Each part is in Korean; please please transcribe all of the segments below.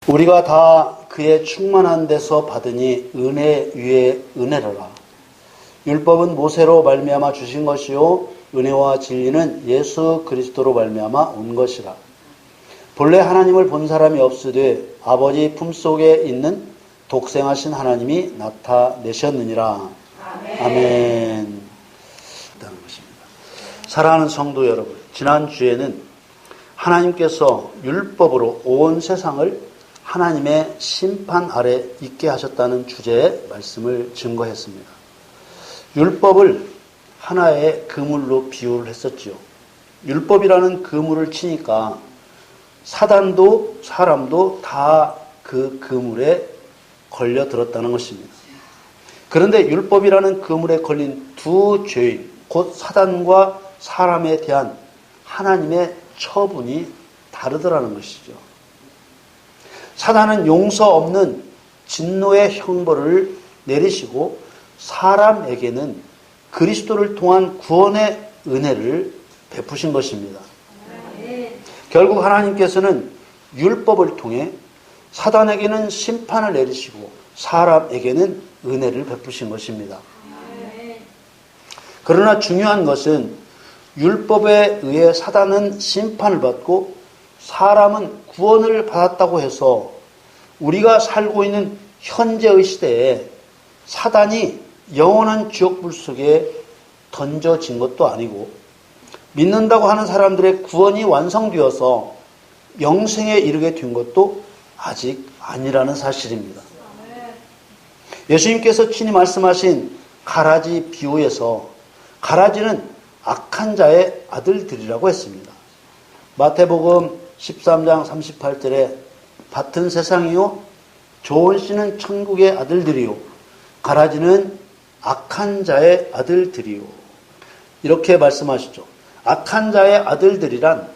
우리가 다 그의 충만한 데서 받으니 은혜 위에 은혜로라. 율법은 모세로 말미암아 주신 것이요 은혜와 진리는 예수 그리스도로 말미암아 온 것이라. 본래 하나님을 본 사람이 없으되 아버지 품속에 있는 독생하신 하나님이 나타내셨느니라. 아멘. 사랑하는 성도 여러분, 지난주에는 하나님께서 율법으로 온 세상을 하나님의 심판 아래 있게 하셨다는 주제의 말씀을 증거했습니다. 율법을 하나의 그물로 비유를 했었지요. 율법이라는 그물을 치니까 사단도 사람도 다 그 그물에 걸려 들었다는 것입니다. 그런데 율법이라는 그물에 걸린 두 죄인, 곧 사단과 사람에 대한 하나님의 처분이 다르더라는 것이죠. 사단은 용서 없는 진노의 형벌을 내리시고 사람에게는 그리스도를 통한 구원의 은혜를 베푸신 것입니다. 결국 하나님께서는 율법을 통해 사단에게는 심판을 내리시고 사람에게는 은혜를 베푸신 것입니다. 그러나 중요한 것은 율법에 의해 사단은 심판을 받고 사람은 구원을 받았다고 해서 우리가 살고 있는 현재의 시대에 사단이 영원한 지옥불 속에 던져진 것도 아니고 믿는다고 하는 사람들의 구원이 완성되어서 영생에 이르게 된 것도 아직 아니라는 사실입니다. 예수님께서 친히 말씀하신 가라지 비유에서 가라지는 악한 자의 아들들이라고 했습니다. 마태복음 13장 38절에 밭은 세상이요 좋은 씨는 천국의 아들들이요 가라지는 악한 자의 아들들이요 이렇게 말씀하시죠. 악한 자의 아들들이란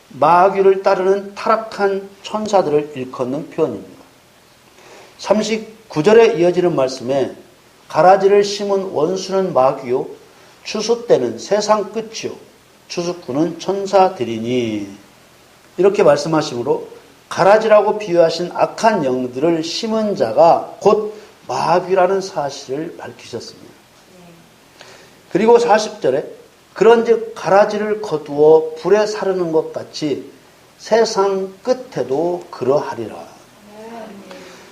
마귀를 따르는 타락한 천사들을 일컫는 표현입니다. 39절에 이어지는 말씀에 가라지를 심은 원수는 마귀요 추수 때는 세상 끝이요 추수꾼은 천사들이니 이렇게 말씀하시므로 가라지라고 비유하신 악한 영들을 심은 자가 곧 마귀라는 사실을 밝히셨습니다. 그리고 40절에 그런즉 가라지를 거두어 불에 사르는 것 같이 세상 끝에도 그러하리라.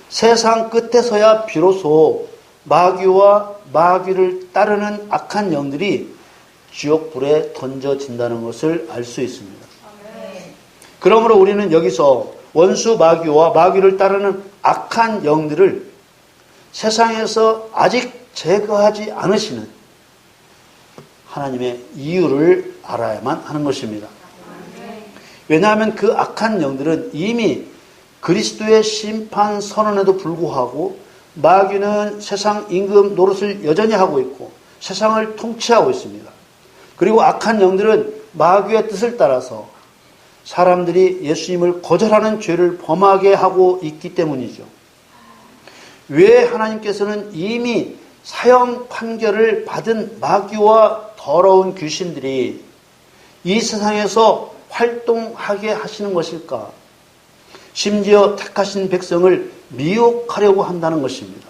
세상 끝에서야 비로소 마귀와 마귀를 따르는 악한 영들이 지옥불에 던져진다는 것을 알 수 있습니다. 그러므로 우리는 여기서 원수 마귀와 마귀를 따르는 악한 영들을 세상에서 아직 제거하지 않으시는 하나님의 이유를 알아야만 하는 것입니다. 왜냐하면 그 악한 영들은 이미 그리스도의 심판 선언에도 불구하고 마귀는 세상 임금 노릇을 여전히 하고 있고 세상을 통치하고 있습니다. 그리고 악한 영들은 마귀의 뜻을 따라서 사람들이 예수님을 거절하는 죄를 범하게 하고 있기 때문이죠. 왜 하나님께서는 이미 사형 판결을 받은 마귀와 더러운 귀신들이 이 세상에서 활동하게 하시는 것일까? 심지어 택하신 백성을 미혹하려고 한다는 것입니다.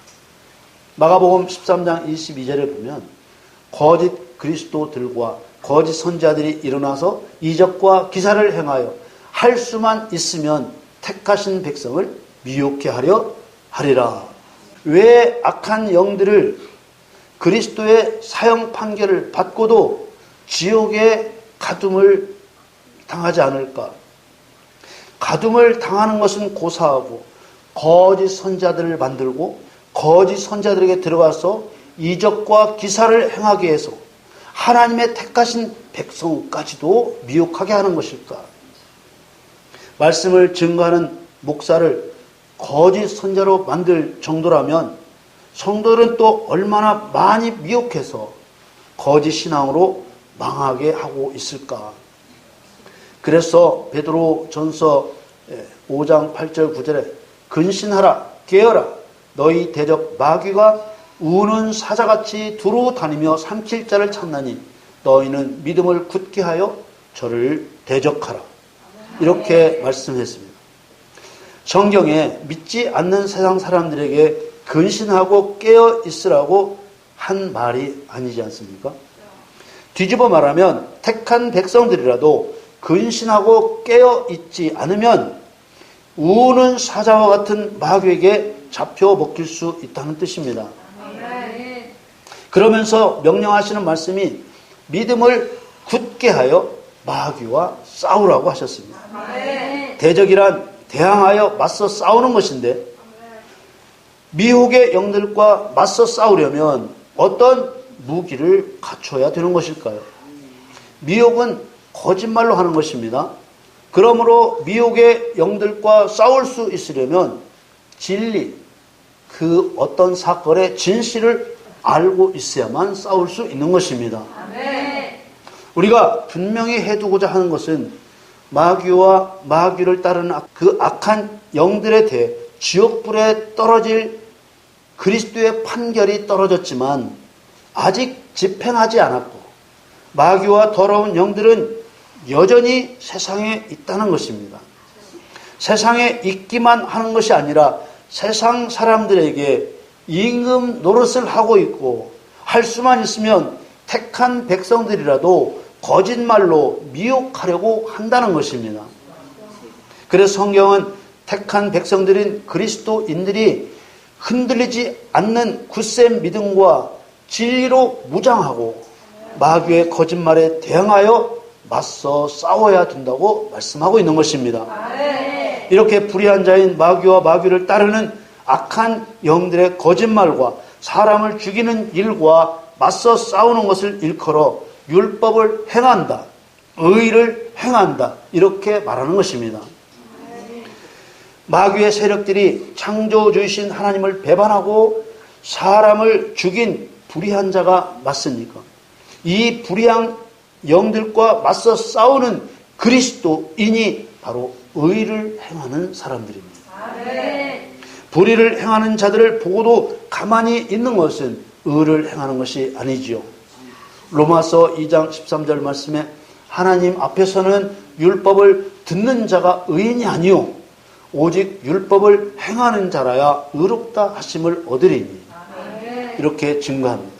마가복음 13장 22절에 보면 거짓 그리스도들과 거짓 선지자들이 일어나서 이적과 기사를 행하여 할 수만 있으면 택하신 백성을 미혹해 하려 하리라. 왜 악한 영들을 그리스도의 사형 판결을 받고도 지옥에 가둠을 당하지 않을까? 가둠을 당하는 것은 고사하고 거짓 선지자들을 만들고 거짓 선지자들에게 들어가서 이적과 기사를 행하게 해서 하나님의 택하신 백성까지도 미혹하게 하는 것일까? 말씀을 증거하는 목사를 거짓 선지자로 만들 정도라면 성도들은 또 얼마나 많이 미혹해서 거짓 신앙으로 망하게 하고 있을까? 그래서 베드로 전서 5장 8절 9절에 근신하라 깨어라 너희 대적 마귀가 우는 사자같이 두루 다니며 삼킬 자를 찾나니 너희는 믿음을 굳게 하여 저를 대적하라 이렇게 말씀했습니다. 성경에 믿지 않는 세상 사람들에게 근신하고 깨어 있으라고 한 말이 아니지 않습니까? 뒤집어 말하면 택한 백성들이라도 근신하고 깨어 있지 않으면 우는 사자와 같은 마귀에게 잡혀 먹힐 수 있다는 뜻입니다. 그러면서 명령하시는 말씀이 믿음을 굳게 하여 마귀와 싸우라고 하셨습니다. 대적이란 대항하여 맞서 싸우는 것인데 미혹의 영들과 맞서 싸우려면 어떤 무기를 갖춰야 되는 것일까요? 미혹은 거짓말로 하는 것입니다. 그러므로 미혹의 영들과 싸울 수 있으려면 진리, 그 어떤 사건의 진실을 알고 있어야만 싸울 수 있는 것입니다. 우리가 분명히 해두고자 하는 것은 마귀와 마귀를 따르는 그 악한 영들에 대해 지옥불에 떨어질 그리스도의 판결이 떨어졌지만 아직 집행하지 않았고 마귀와 더러운 영들은 여전히 세상에 있다는 것입니다. 세상에 있기만 하는 것이 아니라 세상 사람들에게 임금 노릇을 하고 있고 할 수만 있으면 택한 백성들이라도 거짓말로 미혹하려고 한다는 것입니다. 그래서 성경은 택한 백성들인 그리스도인들이 흔들리지 않는 굳센 믿음과 진리로 무장하고 마귀의 거짓말에 대항하여 맞서 싸워야 된다고 말씀하고 있는 것입니다. 이렇게 불의한 자인 마귀와 마귀를 따르는 악한 영들의 거짓말과 사람을 죽이는 일과 맞서 싸우는 것을 일컬어 율법을 행한다, 의를 행한다 이렇게 말하는 것입니다. 마귀의 세력들이 창조주이신 하나님을 배반하고 사람을 죽인 불의한 자가 맞습니까? 이 불의한 영들과 맞서 싸우는 그리스도인이 바로 의를 행하는 사람들입니다. 불의를 행하는 자들을 보고도 가만히 있는 것은 의를 행하는 것이 아니지요. 로마서 2장 13절 말씀에 하나님 앞에서는 율법을 듣는 자가 의인이 아니요 오직 율법을 행하는 자라야 의롭다 하심을 얻으리니 이렇게 증거합니다.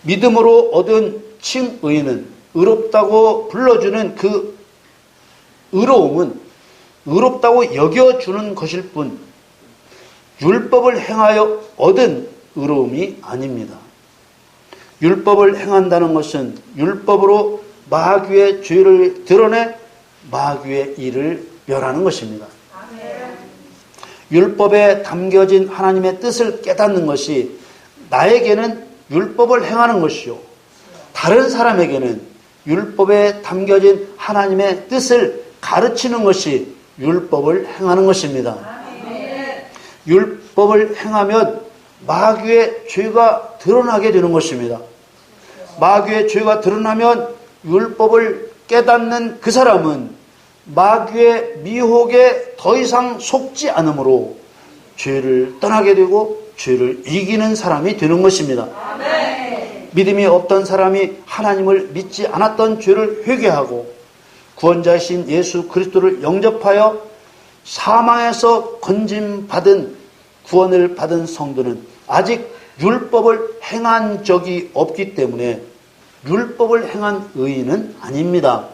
믿음으로 얻은 칭의는 의롭다고 불러주는 그 의로움은 의롭다고 여겨주는 것일 뿐 율법을 행하여 얻은 의로움이 아닙니다. 율법을 행한다는 것은 율법으로 마귀의 죄를 드러내 마귀의 일을 멸하는 것입니다. 율법에 담겨진 하나님의 뜻을 깨닫는 것이 나에게는 율법을 행하는 것이요 다른 사람에게는 율법에 담겨진 하나님의 뜻을 가르치는 것이 율법을 행하는 것입니다. 율법을 행하면 마귀의 죄가 드러나게 되는 것입니다. 마귀의 죄가 드러나면 율법을 깨닫는 그 사람은 마귀의 미혹에 더 이상 속지 않으므로 죄를 떠나게 되고 죄를 이기는 사람이 되는 것입니다. 믿음이 없던 사람이 하나님을 믿지 않았던 죄를 회개하고 구원자이신 예수 그리스도를 영접하여 사망에서 건짐받은 구원을 받은 성도는 아직 율법을 행한 적이 없기 때문에 율법을 행한 의인은 아닙니다.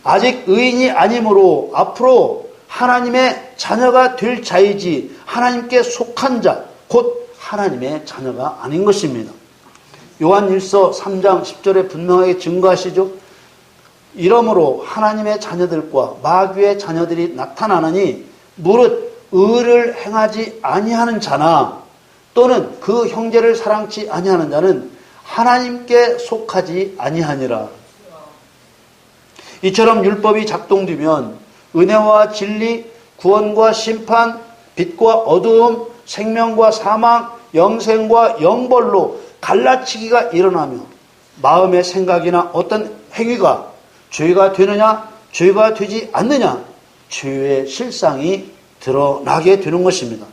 아직 의인이 아니므로 앞으로 하나님의 자녀가 될 자이지 하나님께 속한 자, 곧 하나님의 자녀가 아닌 것입니다. 요한일서 3장 10절에 분명하게 증거하시죠. 이러므로 하나님의 자녀들과 마귀의 자녀들이 나타나느니 무릇 의를 행하지 아니하는 자나 또는 그 형제를 사랑치 아니하는 자는 하나님께 속하지 아니하니라. 이처럼 율법이 작동되면 은혜와 진리, 구원과 심판, 빛과 어두움, 생명과 사망, 영생과 영벌로 갈라치기가 일어나며 마음의 생각이나 어떤 행위가 죄가 되느냐, 죄가 되지 않느냐, 죄의 실상이 드러나게 되는 것입니다.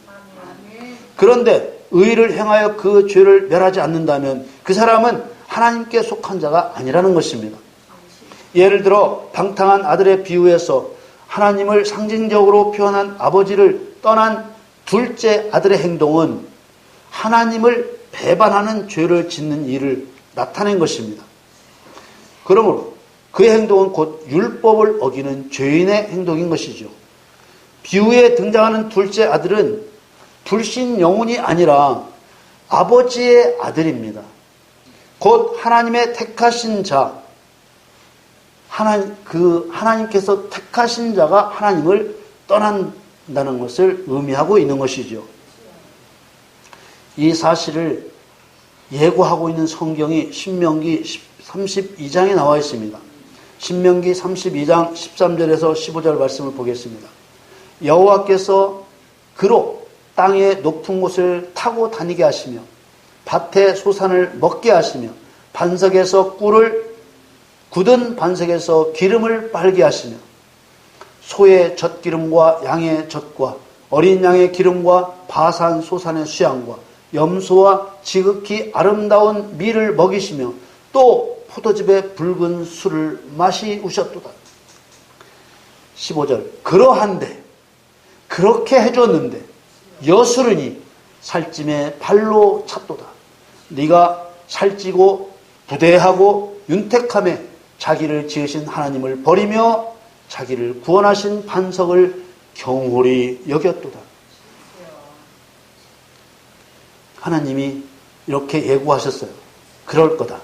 그런데 의를 행하여 그 죄를 멸하지 않는다면 그 사람은 하나님께 속한 자가 아니라는 것입니다. 예를 들어 방탕한 아들의 비유에서 하나님을 상징적으로 표현한 아버지를 떠난 둘째 아들의 행동은 하나님을 배반하는 죄를 짓는 일을 나타낸 것입니다. 그러므로 그의 행동은 곧 율법을 어기는 죄인의 행동인 것이죠. 비유에 등장하는 둘째 아들은 불신 영혼이 아니라 아버지의 아들입니다. 곧 하나님의 택하신 자, 하나님께서 택하신 자가 하나님을 떠난다는 것을 의미하고 있는 것이죠. 이 사실을 예고하고 있는 성경이 신명기 32장에 나와 있습니다. 신명기 32장 13절에서 15절 말씀을 보겠습니다. 여호와께서 그로 땅의 높은 곳을 타고 다니게 하시며 밭의 소산을 먹게 하시며 반석에서 꿀을 굳은 반석에서 기름을 빨게 하시며 소의 젖기름과 양의 젖과 어린 양의 기름과 바산 소산의 수양과 염소와 지극히 아름다운 밀을 먹이시며 또 포도즙의 붉은 술을 마시우셨도다. 15절 그러한데 그렇게 해줬는데 여수르니 살찜에 발로 찼도다. 네가 살찌고 부대하고 윤택함에 자기를 지으신 하나님을 버리며 자기를 구원하신 반석을 경홀히 여겼도다. 하나님이 이렇게 예고하셨어요. 그럴 거다.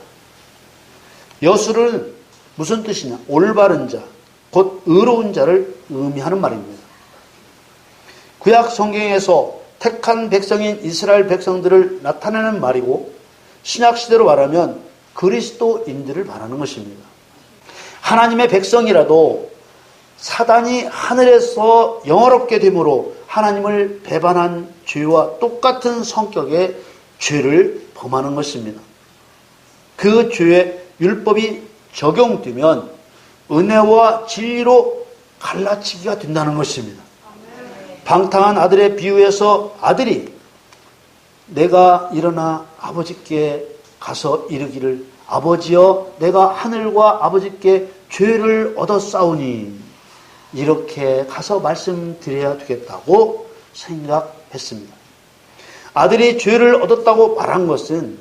여수는 무슨 뜻이냐? 올바른 자, 곧 의로운 자를 의미하는 말입니다. 구약 성경에서 택한 백성인 이스라엘 백성들을 나타내는 말이고 신약 시대로 말하면 그리스도인들을 말하는 것입니다. 하나님의 백성이라도 사단이 하늘에서 영화롭게 됨으로 하나님을 배반한 죄와 똑같은 성격의 죄를 범하는 것입니다. 그 죄에 율법이 적용되면 은혜와 진리로 갈라치기가 된다는 것입니다. 방탕한 아들의 비유에서 아들이 내가 일어나 아버지께 가서 이르기를 아버지여 내가 하늘과 아버지께 죄를 얻었사오니 이렇게 가서 말씀드려야 되겠다고 생각했습니다. 아들이 죄를 얻었다고 말한 것은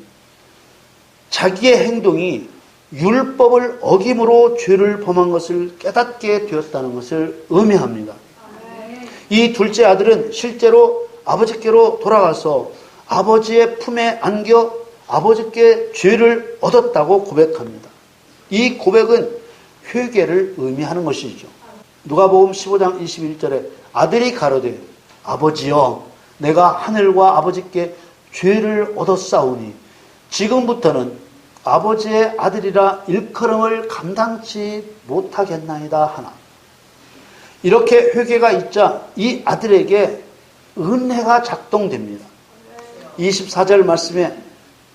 자기의 행동이 율법을 어김으로 죄를 범한 것을 깨닫게 되었다는 것을 의미합니다. 이 둘째 아들은 실제로 아버지께로 돌아가서 아버지의 품에 안겨 아버지께 죄를 얻었다고 고백합니다. 이 고백은 회개를 의미하는 것이죠. 누가복음 15장 21절에 아들이 가로되 아버지여 내가 하늘과 아버지께 죄를 얻었사오니 지금부터는 아버지의 아들이라 일컬음을 감당치 못하겠나이다 하나. 이렇게 회개가 있자 이 아들에게 은혜가 작동됩니다. 24절 말씀에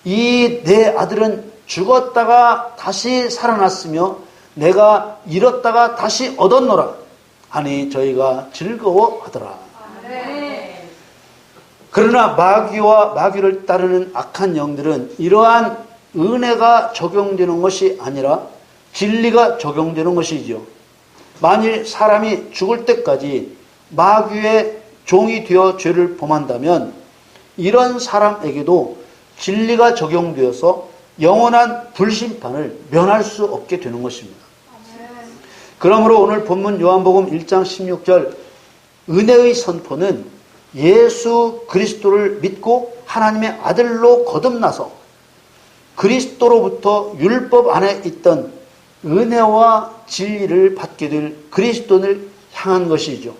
이 내 아들은 죽었다가 다시 살아났으며 내가 잃었다가 다시 얻었노라 하니 저희가 즐거워하더라. 그러나 마귀와 마귀를 따르는 악한 영들은 이러한 은혜가 적용되는 것이 아니라 진리가 적용되는 것이죠. 만일 사람이 죽을 때까지 마귀의 종이 되어 죄를 범한다면 이런 사람에게도 진리가 적용되어서 영원한 불심판을 면할 수 없게 되는 것입니다. 그러므로 오늘 본문 요한복음 1장 16절 은혜의 선포는 예수 그리스도를 믿고 하나님의 아들로 거듭나서 그리스도로부터 율법 안에 있던 은혜와 진리를 받게 될 그리스도를 향한 것이죠.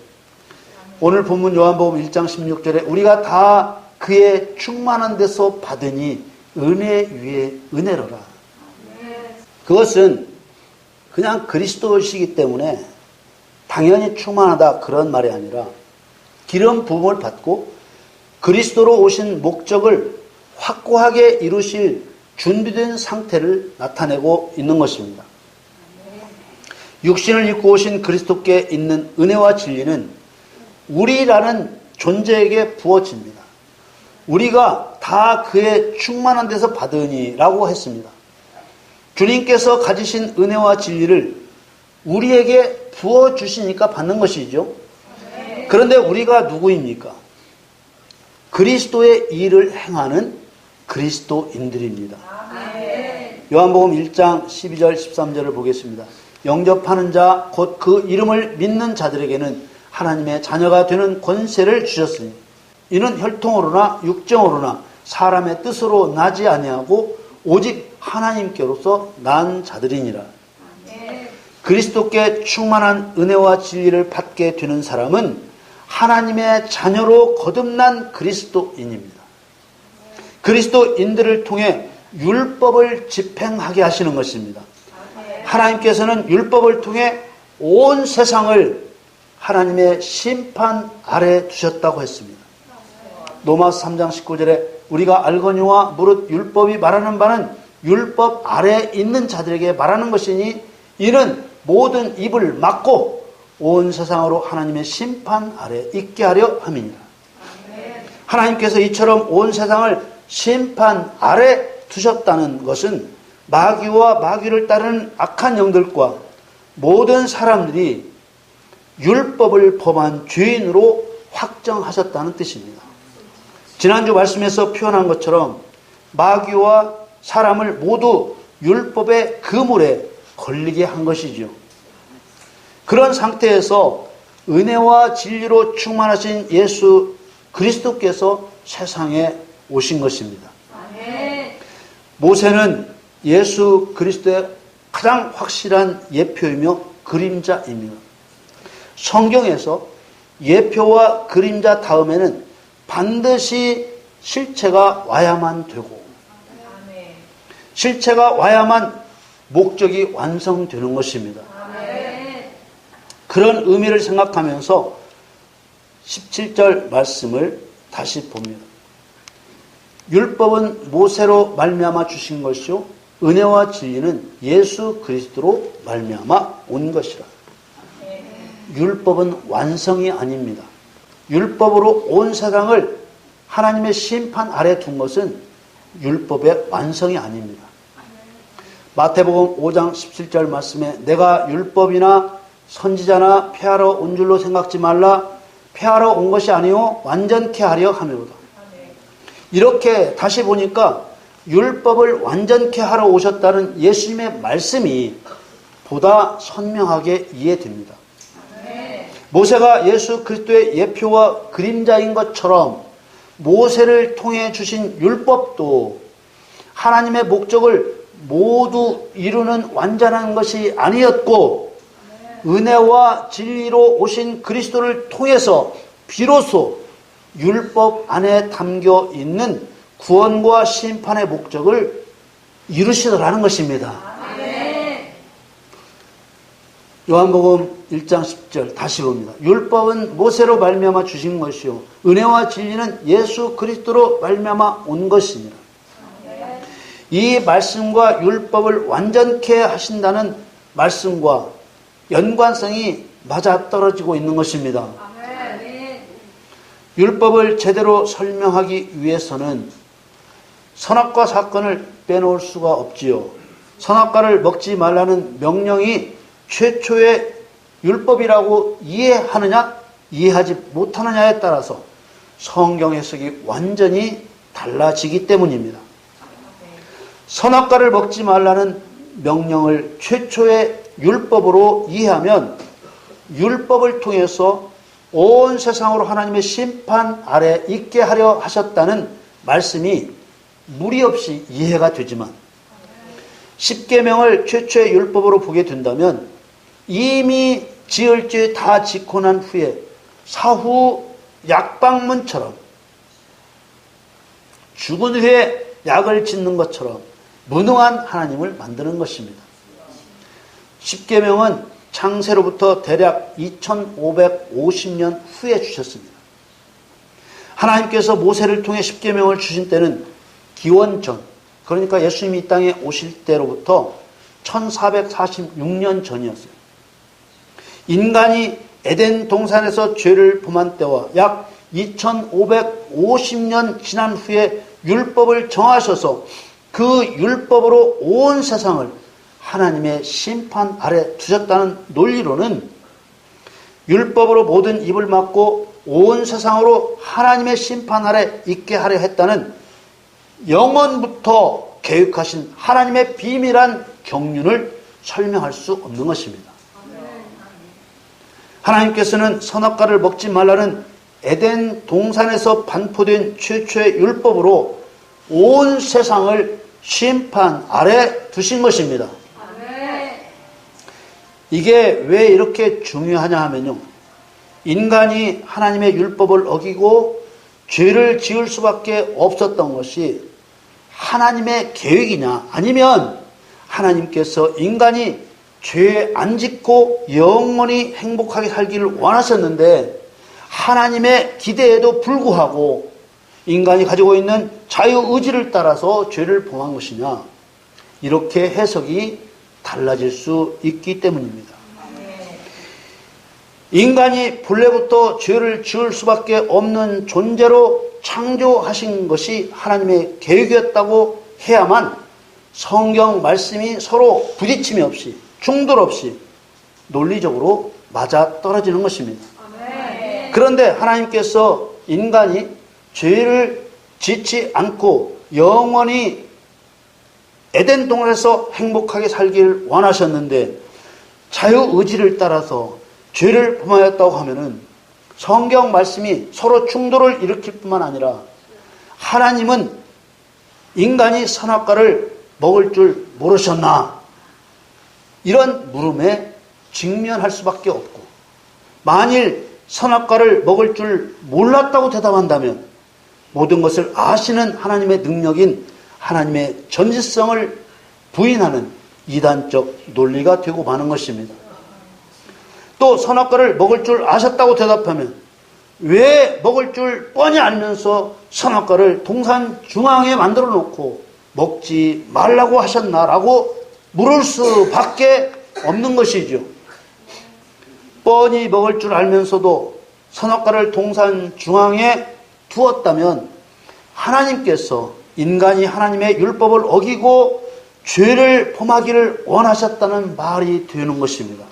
오늘 본문 요한복음 1장 16절에 우리가 다 그의 충만한 데서 받으니 은혜 위에 은혜로라. 그것은 그냥 그리스도이시기 때문에 당연히 충만하다 그런 말이 아니라 기름 부음을 받고 그리스도로 오신 목적을 확고하게 이루실 준비된 상태를 나타내고 있는 것입니다. 육신을 입고 오신 그리스도께 있는 은혜와 진리는 우리라는 존재에게 부어집니다. 우리가 다 그의 충만한 데서 받으니라고 했습니다. 주님께서 가지신 은혜와 진리를 우리에게 부어주시니까 받는 것이죠. 그런데 우리가 누구입니까? 그리스도의 일을 행하는 그리스도인들입니다. 요한복음 1장 12절 13절을 보겠습니다. 영접하는 자 곧 그 이름을 믿는 자들에게는 하나님의 자녀가 되는 권세를 주셨으니 이는 혈통으로나 육정으로나 사람의 뜻으로 나지 아니하고 오직 하나님께로서 난 자들이니라. 그리스도께 충만한 은혜와 진리를 받게 되는 사람은 하나님의 자녀로 거듭난 그리스도인입니다. 그리스도인들을 통해 율법을 집행하게 하시는 것입니다. 하나님께서는 율법을 통해 온 세상을 하나님의 심판 아래 두셨다고 했습니다. 로마서 3장 19절에 우리가 알거니와 무릇 율법이 말하는 바는 율법 아래에 있는 자들에게 말하는 것이니 이는 모든 입을 막고 온 세상으로 하나님의 심판 아래 있게 하려 함이니라. 하나님께서 이처럼 온 세상을 심판 아래 두셨다는 것은 마귀와 마귀를 따르는 악한 영들과 모든 사람들이 율법을 범한 죄인으로 확정하셨다는 뜻입니다. 지난주 말씀에서 표현한 것처럼 마귀와 사람을 모두 율법의 그물에 걸리게 한 것이죠. 그런 상태에서 은혜와 진리로 충만하신 예수 그리스도께서 세상에 오신 것입니다. 모세는 예수 그리스도의 가장 확실한 예표이며 그림자입니다. 성경에서 예표와 그림자 다음에는 반드시 실체가 와야만 되고 실체가 와야만 목적이 완성되는 것입니다. 그런 의미를 생각하면서 17절 말씀을 다시 봅니다. 율법은 모세로 말미암아 주신 것이요 은혜와 진리는 예수 그리스도로 말미암아 온 것이라. 율법은 완성이 아닙니다. 율법으로 온 세상을 하나님의 심판 아래 둔 것은 율법의 완성이 아닙니다. 마태복음 5장 17절 말씀에 내가 율법이나 선지자나 폐하러 온 줄로 생각지 말라. 폐하러 온 것이 아니요 완전케 하려 함이로다. 이렇게 다시 보니까 율법을 완전케 하러 오셨다는 예수님의 말씀이 보다 선명하게 이해됩니다. 모세가 예수 그리스도의 예표와 그림자인 것처럼 모세를 통해 주신 율법도 하나님의 목적을 모두 이루는 완전한 것이 아니었고 은혜와 진리로 오신 그리스도를 통해서 비로소 율법 안에 담겨 있는 구원과 심판의 목적을 이루시더라는 것입니다. 요한복음 1장 10절 다시 봅니다. 율법은 모세로 말미암아 주신 것이요 은혜와 진리는 예수 그리스도로 말미암아 온 것이니라. 이 말씀과 율법을 완전케 하신다는 말씀과 연관성이 맞아떨어지고 있는 것입니다. 율법을 제대로 설명하기 위해서는 선악과 사건을 빼놓을 수가 없지요. 선악과를 먹지 말라는 명령이 최초의 율법이라고 이해하느냐 이해하지 못하느냐에 따라서 성경 해석이 완전히 달라지기 때문입니다. 선악과를 먹지 말라는 명령을 최초의 율법으로 이해하면 율법을 통해서 온 세상으로 하나님의 심판 아래 있게 하려 하셨다는 말씀이 무리 없이 이해가 되지만 십계명을 최초의 율법으로 보게 된다면 이미 지을 죄 다 짓고 난 후에 사후 약방문처럼 죽은 후에 약을 짓는 것처럼 무능한 하나님을 만드는 것입니다. 십계명은 창세로부터 대략 2550년 후에 주셨습니다. 하나님께서 모세를 통해 십계명을 주신 때는 기원전, 그러니까 예수님이 이 땅에 오실 때로부터 1446년 전이었어요. 인간이 에덴 동산에서 죄를 범한 때와 약 2550년 지난 후에 율법을 정하셔서 그 율법으로 온 세상을 하나님의 심판 아래 두셨다는 논리로는 율법으로 모든 입을 막고 온 세상으로 하나님의 심판 아래 있게 하려 했다는 영원부터 계획하신 하나님의 비밀한 경륜을 설명할 수 없는 것입니다. 하나님께서는 선악과를 먹지 말라는 에덴 동산에서 반포된 최초의 율법으로 온 세상을 심판 아래 두신 것입니다. 이게 왜 이렇게 중요하냐 하면요, 인간이 하나님의 율법을 어기고 죄를 지을 수밖에 없었던 것이 하나님의 계획이냐, 아니면 하나님께서 인간이 죄 안 짓고 영원히 행복하게 살기를 원하셨는데 하나님의 기대에도 불구하고 인간이 가지고 있는 자유의지를 따라서 죄를 범한 것이냐, 이렇게 해석이 달라질 수 있기 때문입니다. 인간이 본래부터 죄를 지을 수밖에 없는 존재로 창조하신 것이 하나님의 계획이었다고 해야만 성경 말씀이 서로 부딪힘이 없이, 충돌 없이 논리적으로 맞아 떨어지는 것입니다. 그런데 하나님께서 인간이 죄를 짓지 않고 영원히 에덴 동산에서 행복하게 살기를 원하셨는데 자유의지를 따라서 죄를 범하였다고 하면은 성경 말씀이 서로 충돌을 일으킬 뿐만 아니라 하나님은 인간이 선악과를 먹을 줄 모르셨나? 이런 물음에 직면할 수밖에 없고, 만일 선악과를 먹을 줄 몰랐다고 대답한다면 모든 것을 아시는 하나님의 능력인 하나님의 전지성을 부인하는 이단적 논리가 되고 마는 것입니다. 또 선악과를 먹을 줄 아셨다고 대답하면 왜 먹을 줄 뻔히 알면서 선악과를 동산 중앙에 만들어 놓고 먹지 말라고 하셨나라고 물을 수밖에 없는 것이죠. 뻔히 먹을 줄 알면서도 선악과를 동산 중앙에 두었다면 하나님께서 인간이 하나님의 율법을 어기고 죄를 범하기를 원하셨다는 말이 되는 것입니다.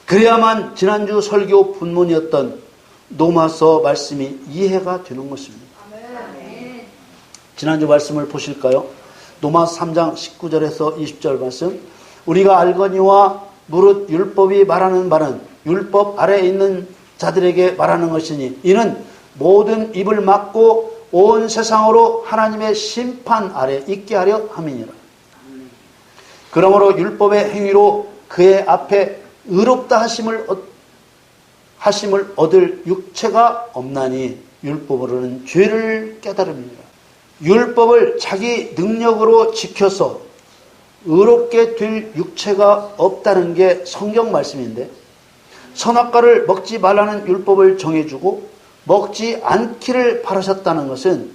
그래야만 지난주 설교 본문이었던 로마서 말씀이 이해가 되는 것입니다. 지난주 말씀을 보실까요? 로마서 3장 19절에서 20절 말씀. 우리가 알거니와 무릇 율법이 말하는 바는 율법 아래에 있는 자들에게 말하는 것이니 이는 모든 입을 막고 온 세상으로 하나님의 심판 아래 있게 하려 함이니라. 그러므로 율법의 행위로 그의 앞에 의롭다 하심을 얻을 육체가 없나니 율법으로는 죄를 깨달음이니라. 율법을 자기 능력으로 지켜서 의롭게 될 육체가 없다는 게 성경 말씀인데, 선악과를 먹지 말라는 율법을 정해주고 먹지 않기를 바라셨다는 것은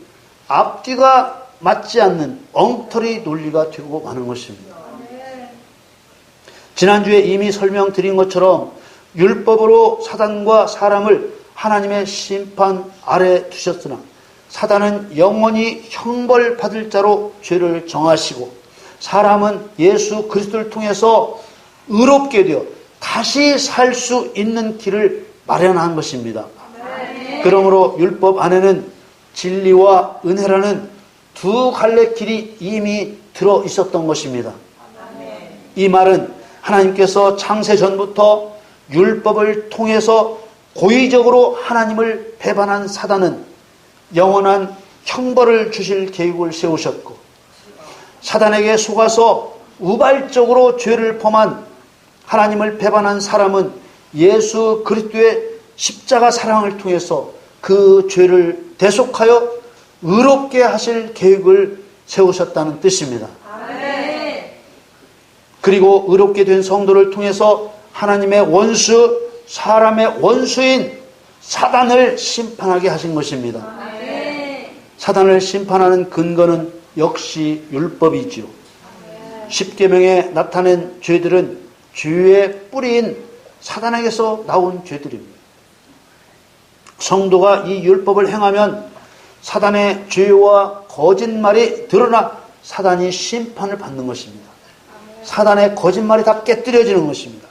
앞뒤가 맞지 않는 엉터리 논리가 되고 마는 것입니다. 지난주에 이미 설명드린 것처럼 율법으로 사단과 사람을 하나님의 심판 아래 두셨으나 사단은 영원히 형벌받을 자로 죄를 정하시고 사람은 예수 그리스도를 통해서 의롭게 되어 다시 살 수 있는 길을 마련한 것입니다. 그러므로 율법 안에는 진리와 은혜라는 두 갈래 길이 이미 들어 있었던 것입니다. 이 말은 하나님께서 창세 전부터 율법을 통해서 고의적으로 하나님을 배반한 사단은 영원한 형벌을 주실 계획을 세우셨고, 사단에게 속아서 우발적으로 죄를 범한 하나님을 배반한 사람은 예수 그리스도의 십자가 사랑을 통해서 그 죄를 대속하여 의롭게 하실 계획을 세우셨다는 뜻입니다. 그리고 의롭게 된 성도를 통해서 하나님의 원수, 사람의 원수인 사단을 심판하게 하신 것입니다. 사단을 심판하는 근거는 역시 율법이지요. 십계명에 나타낸 죄들은 죄의 뿌리인 사단에게서 나온 죄들입니다. 성도가 이 율법을 행하면 사단의 죄와 거짓말이 드러나 사단이 심판을 받는 것입니다. 사단의 거짓말이 다 깨뜨려지는 것입니다.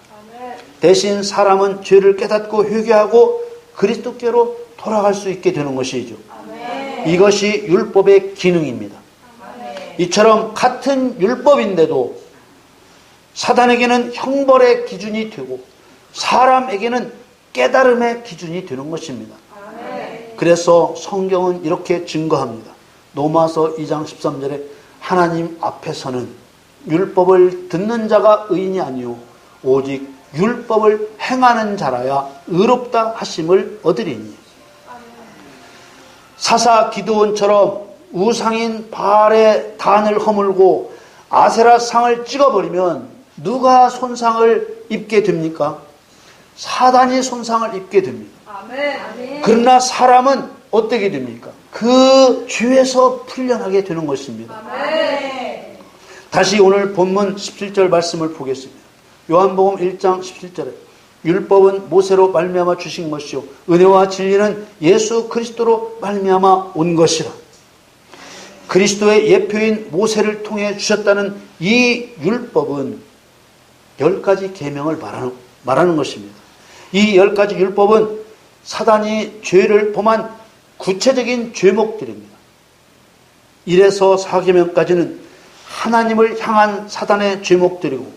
대신 사람은 죄를 깨닫고 회개하고 그리스도께로 돌아갈 수 있게 되는 것이죠. 이것이 율법의 기능입니다. 이처럼 같은 율법인데도 사단에게는 형벌의 기준이 되고 사람에게는 깨달음의 기준이 되는 것입니다. 그래서 성경은 이렇게 증거합니다. 로마서 2장 13절에 하나님 앞에서는 율법을 듣는 자가 의인이 아니요 오직 율법을 행하는 자라야 의롭다 하심을 얻으리니. 사사 기드온처럼 우상인 바알의 단을 허물고 아세라 상을 찍어버리면 누가 손상을 입게 됩니까? 사단이 손상을 입게 됩니다. 그러나 사람은 어떻게 됩니까? 그 죄에서 풀려나게 되는 것입니다. 다시 오늘 본문 17절 말씀을 보겠습니다. 요한복음 1장 17절에 율법은 모세로 말미암아 주신 것이요 은혜와 진리는 예수 그리스도로 말미암아 온 것이라. 그리스도의 예표인 모세를 통해 주셨다는 이 율법은 10가지 계명을 말하는 것입니다. 이 10가지 율법은 사단이 죄를 범한 구체적인 죄목들입니다. 1에서 4계명까지는 하나님을 향한 사단의 죄목들이고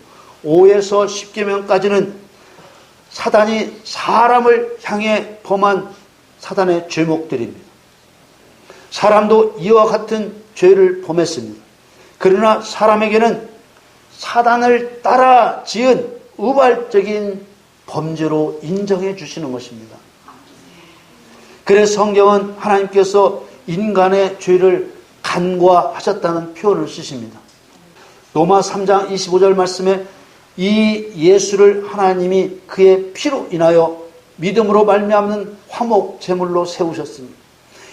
5에서 10계명까지는 사단이 사람을 향해 범한 사단의 죄목들입니다. 사람도 이와 같은 죄를 범했습니다. 그러나 사람에게는 사단을 따라 지은 우발적인 범죄로 인정해 주시는 것입니다. 그래서 성경은 하나님께서 인간의 죄를 간과하셨다는 표현을 쓰십니다. 로마 3장 25절 말씀에 이 예수를 하나님이 그의 피로 인하여 믿음으로 말미암는 화목 제물로 세우셨습니다.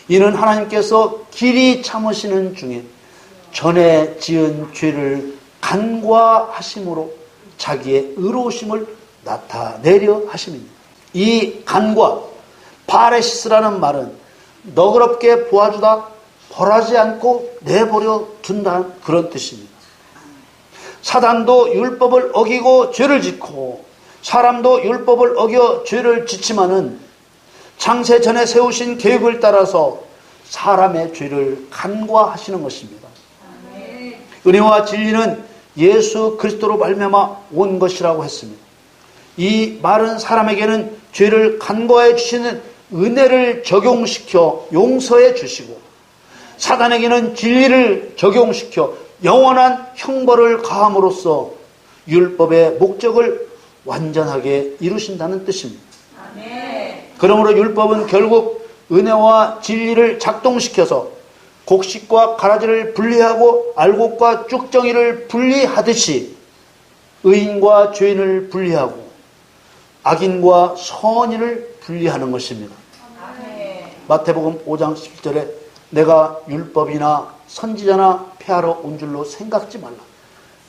이는 하나님께서 길이 참으시는 중에 전에 지은 죄를 간과하심으로 자기의 의로우심을 나타내려 하심입니다. 이 간과 파레시스라는 말은 너그럽게 보아주다 벌하지 않고 내버려 둔다는 그런 뜻입니다. 사단도 율법을 어기고 죄를 짓고 사람도 율법을 어겨 죄를 짓지만은 창세 전에 세우신 계획을 따라서 사람의 죄를 간과하시는 것입니다. 은혜와 진리는 예수 그리스도로 말미암아 온 것이라고 했습니다. 이 말은 사람에게는 죄를 간과해 주시는 은혜를 적용시켜 용서해 주시고 사단에게는 진리를 적용시켜 영원한 형벌을 가함으로써 율법의 목적을 완전하게 이루신다는 뜻입니다. 그러므로 율법은 결국 은혜와 진리를 작동시켜서 곡식과 가라지를 분리하고 알곡과 쭉정이를 분리하듯이 의인과 죄인을 분리하고 악인과 선인을 분리하는 것입니다. 마태복음 5장 17절에 내가 율법이나 선지자나 폐하러 온 줄로 생각지 말라.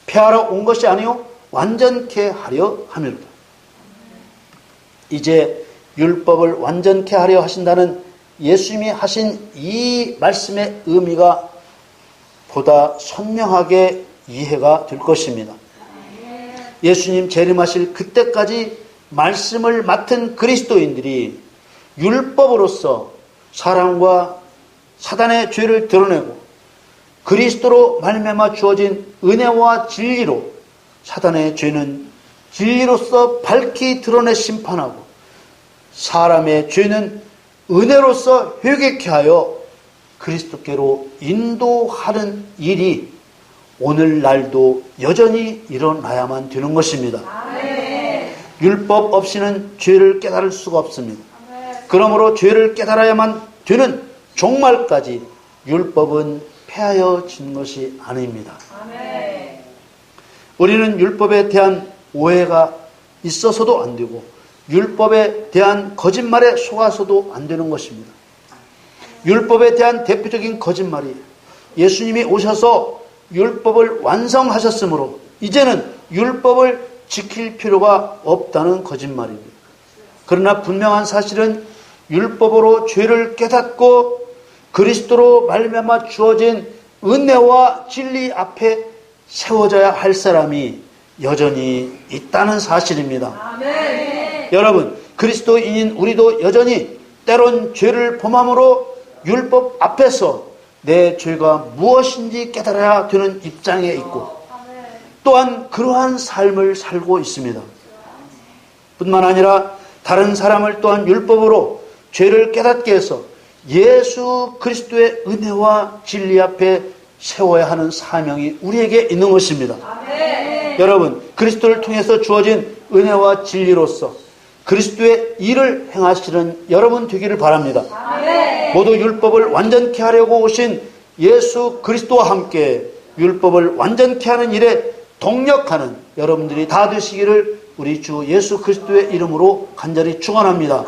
폐하러 온 것이 아니요 완전케 하려 함이로다. 이제 율법을 완전케 하려 하신다는 예수님이 하신 이 말씀의 의미가 보다 선명하게 이해가 될 것입니다. 예수님 재림하실 그때까지 말씀을 맡은 그리스도인들이 율법으로서 사람과 사단의 죄를 드러내고 그리스도로 말미암아 주어진 은혜와 진리로 사단의 죄는 진리로서 밝히 드러내 심판하고 사람의 죄는 은혜로서 회개케 하여 그리스도께로 인도하는 일이 오늘날도 여전히 일어나야만 되는 것입니다. 율법 없이는 죄를 깨달을 수가 없습니다. 그러므로 죄를 깨달아야만 되는 종말까지 율법은 폐하여진 것이 아닙니다. 우리는 율법에 대한 오해가 있어서도 안 되고 율법에 대한 거짓말에 속아서도 안 되는 것입니다. 율법에 대한 대표적인 거짓말이 예수님이 오셔서 율법을 완성하셨으므로 이제는 율법을 지킬 필요가 없다는 거짓말입니다. 그러나 분명한 사실은 율법으로 죄를 깨닫고 그리스도로 말미암아 주어진 은혜와 진리 앞에 세워져야 할 사람이 여전히 있다는 사실입니다. 아멘. 여러분, 그리스도인인 우리도 여전히 때론 죄를 범함으로 율법 앞에서 내 죄가 무엇인지 깨달아야 되는 입장에 있고 또한 그러한 삶을 살고 있습니다. 뿐만 아니라 다른 사람을 또한 율법으로 죄를 깨닫게 해서 예수 그리스도의 은혜와 진리 앞에 세워야 하는 사명이 우리에게 있는 것입니다. 아멘. 여러분, 그리스도를 통해서 주어진 은혜와 진리로서 그리스도의 일을 행하시는 여러분 되기를 바랍니다. 아멘. 모두 율법을 완전케 하려고 오신 예수 그리스도와 함께 율법을 완전케 하는 일에 동력하는 여러분들이 다 되시기를 우리 주 예수 그리스도의 이름으로 간절히 축원합니다.